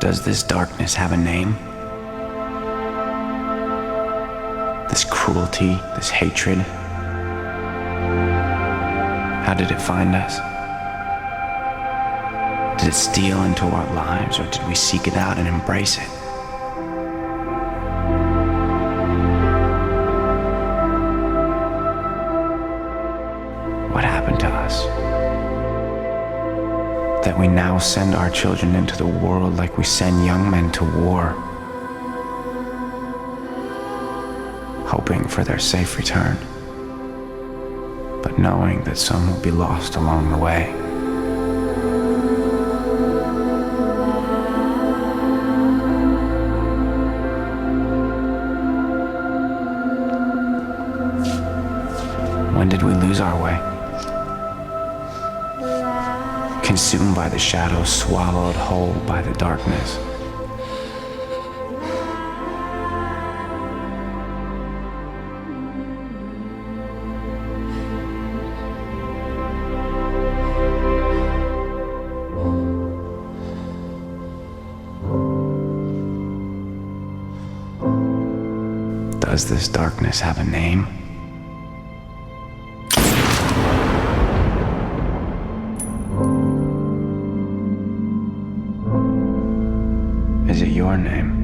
Does this darkness have a name? This cruelty, this hatred? How did it find us? Did it steal into our lives, or did we seek it out and embrace it? What happened to us? That we now send our children into the world like we send young men to war, hoping for their safe return, but knowing that some will be lost along the way. When did we lose our way? Consumed by the shadows, swallowed whole by the darkness. Does this darkness have a name? Is it your name?